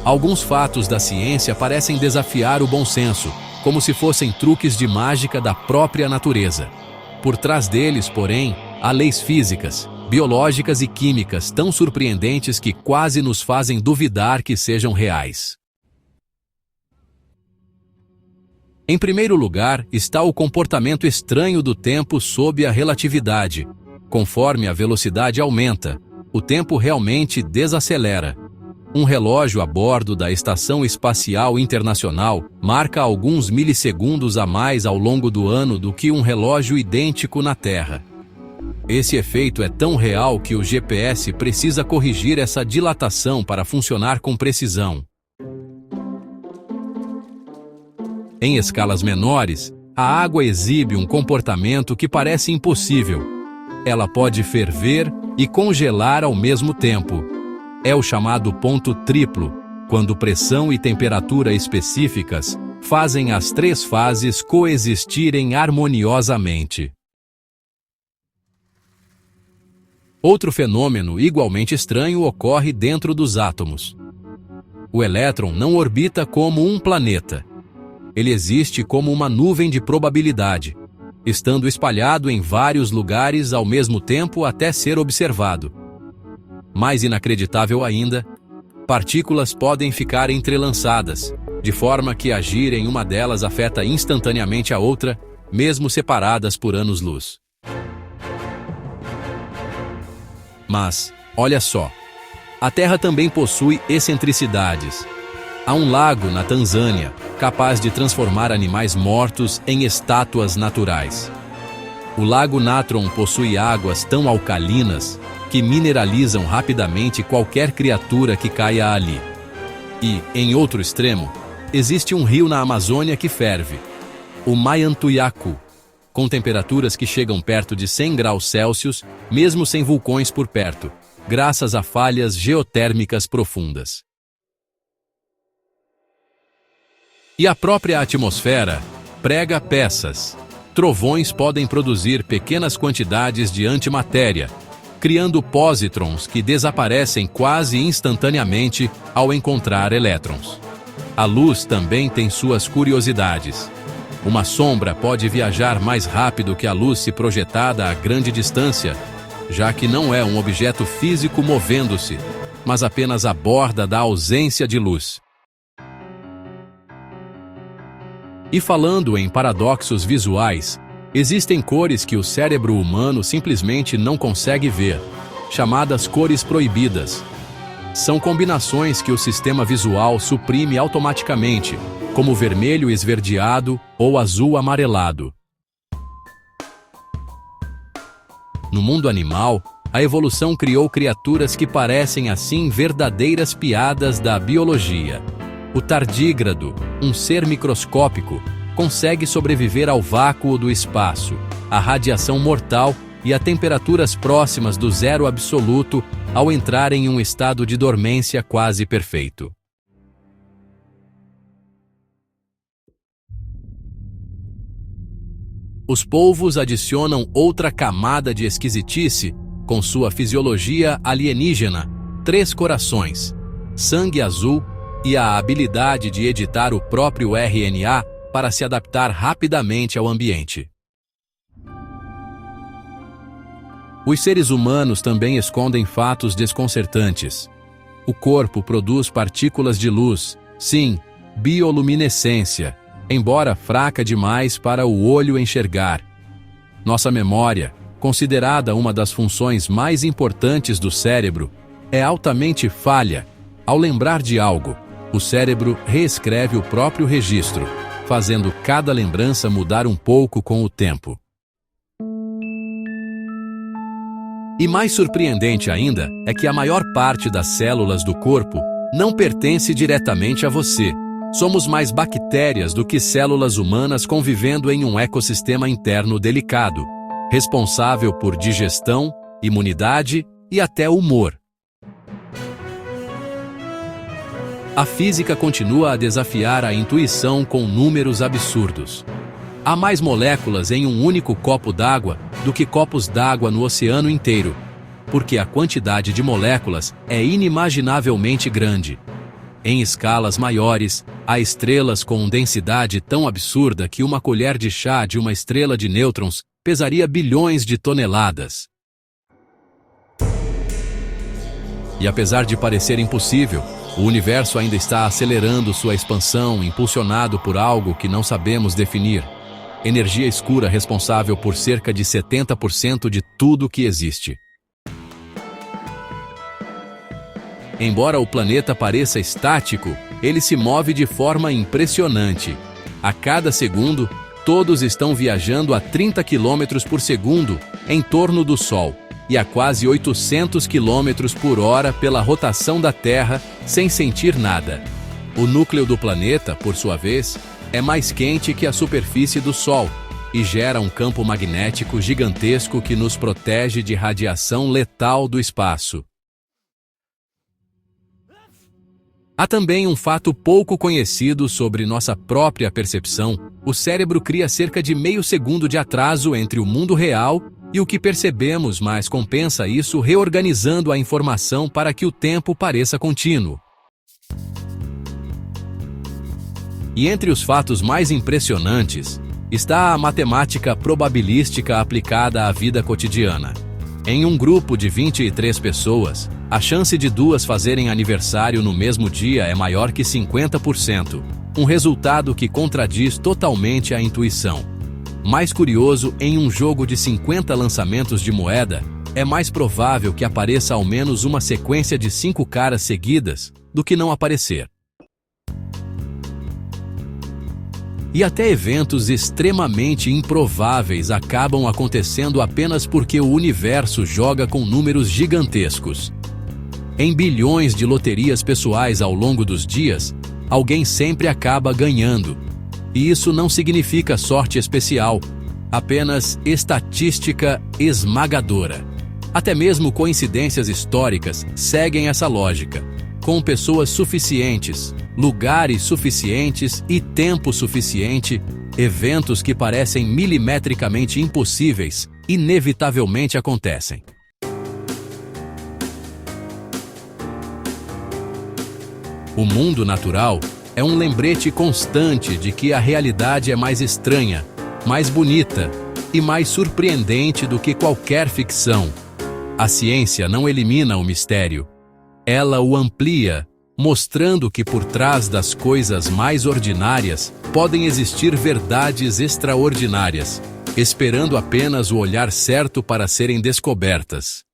Alguns fatos da ciência parecem desafiar o bom senso, como se fossem truques de mágica da própria natureza. Por trás deles, porém, há leis físicas, biológicas e químicas tão surpreendentes que quase nos fazem duvidar que sejam reais. Em primeiro lugar, está o comportamento estranho do tempo sob a relatividade. Conforme a velocidade aumenta, o tempo realmente desacelera. Um relógio a bordo da Estação Espacial Internacional marca alguns milissegundos a mais ao longo do ano do que um relógio idêntico na Terra. Esse efeito é tão real que o GPS precisa corrigir essa dilatação para funcionar com precisão. Em escalas menores, a água exibe um comportamento que parece impossível. Ela pode ferver e congelar ao mesmo tempo. É o chamado ponto triplo, quando pressão e temperatura específicas fazem as três fases coexistirem harmoniosamente. Outro fenômeno igualmente estranho ocorre dentro dos átomos. O elétron não orbita como um planeta. Ele existe como uma nuvem de probabilidade, estando espalhado em vários lugares ao mesmo tempo até ser observado. Mais inacreditável ainda, partículas podem ficar entrelaçadas, de forma que agir em uma delas afeta instantaneamente a outra, mesmo separadas por anos-luz. Mas, olha só, a Terra também possui excentricidades. Há um lago na Tanzânia, capaz de transformar animais mortos em estátuas naturais. O lago Natron possui águas tão alcalinas que mineralizam rapidamente qualquer criatura que caia ali. E, em outro extremo, existe um rio na Amazônia que ferve, o Maiantuyacu, com temperaturas que chegam perto de 100 graus Celsius, mesmo sem vulcões por perto, graças a falhas geotérmicas profundas. E a própria atmosfera prega peças. Trovões podem produzir pequenas quantidades de antimatéria, criando pósitrons que desaparecem quase instantaneamente ao encontrar elétrons. A luz também tem suas curiosidades. Uma sombra pode viajar mais rápido que a luz se projetada a grande distância, já que não é um objeto físico movendo-se, mas apenas a borda da ausência de luz. E falando em paradoxos visuais, existem cores que o cérebro humano simplesmente não consegue ver, chamadas cores proibidas. São combinações que o sistema visual suprime automaticamente, como vermelho esverdeado ou azul amarelado. No mundo animal, a evolução criou criaturas que parecem assim verdadeiras piadas da biologia. O tardígrado, um ser microscópico, consegue sobreviver ao vácuo do espaço, à radiação mortal e a temperaturas próximas do zero absoluto ao entrar em um estado de dormência quase perfeito. Os polvos adicionam outra camada de esquisitice com sua fisiologia alienígena, 3 corações, sangue azul e a habilidade de editar o próprio RNA para se adaptar rapidamente ao ambiente. Os seres humanos também escondem fatos desconcertantes. O corpo produz partículas de luz, sim, bioluminescência, embora fraca demais para o olho enxergar. Nossa memória, considerada uma das funções mais importantes do cérebro, é altamente falha. Ao lembrar de algo, o cérebro reescreve o próprio registro, fazendo cada lembrança mudar um pouco com o tempo. E mais surpreendente ainda é que a maior parte das células do corpo não pertence diretamente a você. Somos mais bactérias do que células humanas convivendo em um ecossistema interno delicado, responsável por digestão, imunidade e até humor. A física continua a desafiar a intuição com números absurdos. Há mais moléculas em um único copo d'água do que copos d'água no oceano inteiro, porque a quantidade de moléculas é inimaginavelmente grande. Em escalas maiores, há estrelas com densidade tão absurda que uma colher de chá de uma estrela de nêutrons pesaria bilhões de toneladas. E apesar de parecer impossível, o universo ainda está acelerando sua expansão, impulsionado por algo que não sabemos definir. Energia escura responsável por cerca de 70% de tudo que existe. Embora o planeta pareça estático, ele se move de forma impressionante. A cada segundo, todos estão viajando a 30 km por segundo em torno do Sol e a quase 800 km por hora pela rotação da Terra sem sentir nada. O núcleo do planeta, por sua vez, é mais quente que a superfície do Sol e gera um campo magnético gigantesco que nos protege de radiação letal do espaço. Há também um fato pouco conhecido sobre nossa própria percepção. O cérebro cria cerca de meio segundo de atraso entre o mundo real e o que percebemos, mas compensa isso reorganizando a informação para que o tempo pareça contínuo. E entre os fatos mais impressionantes está a matemática probabilística aplicada à vida cotidiana. Em um grupo de 23 pessoas, a chance de duas fazerem aniversário no mesmo dia é maior que 50%, um resultado que contradiz totalmente a intuição. Mais curioso, em um jogo de 50 lançamentos de moeda, é mais provável que apareça ao menos uma sequência de 5 caras seguidas do que não aparecer. E até eventos extremamente improváveis acabam acontecendo apenas porque o universo joga com números gigantescos. Em bilhões de loterias pessoais ao longo dos dias, alguém sempre acaba ganhando. E isso não significa sorte especial, apenas estatística esmagadora. Até mesmo coincidências históricas seguem essa lógica. Com pessoas suficientes, lugares suficientes e tempo suficiente, eventos que parecem milimetricamente impossíveis, inevitavelmente acontecem. O mundo natural é um lembrete constante de que a realidade é mais estranha, mais bonita e mais surpreendente do que qualquer ficção. A ciência não elimina o mistério. Ela o amplia, mostrando que por trás das coisas mais ordinárias podem existir verdades extraordinárias, esperando apenas o olhar certo para serem descobertas.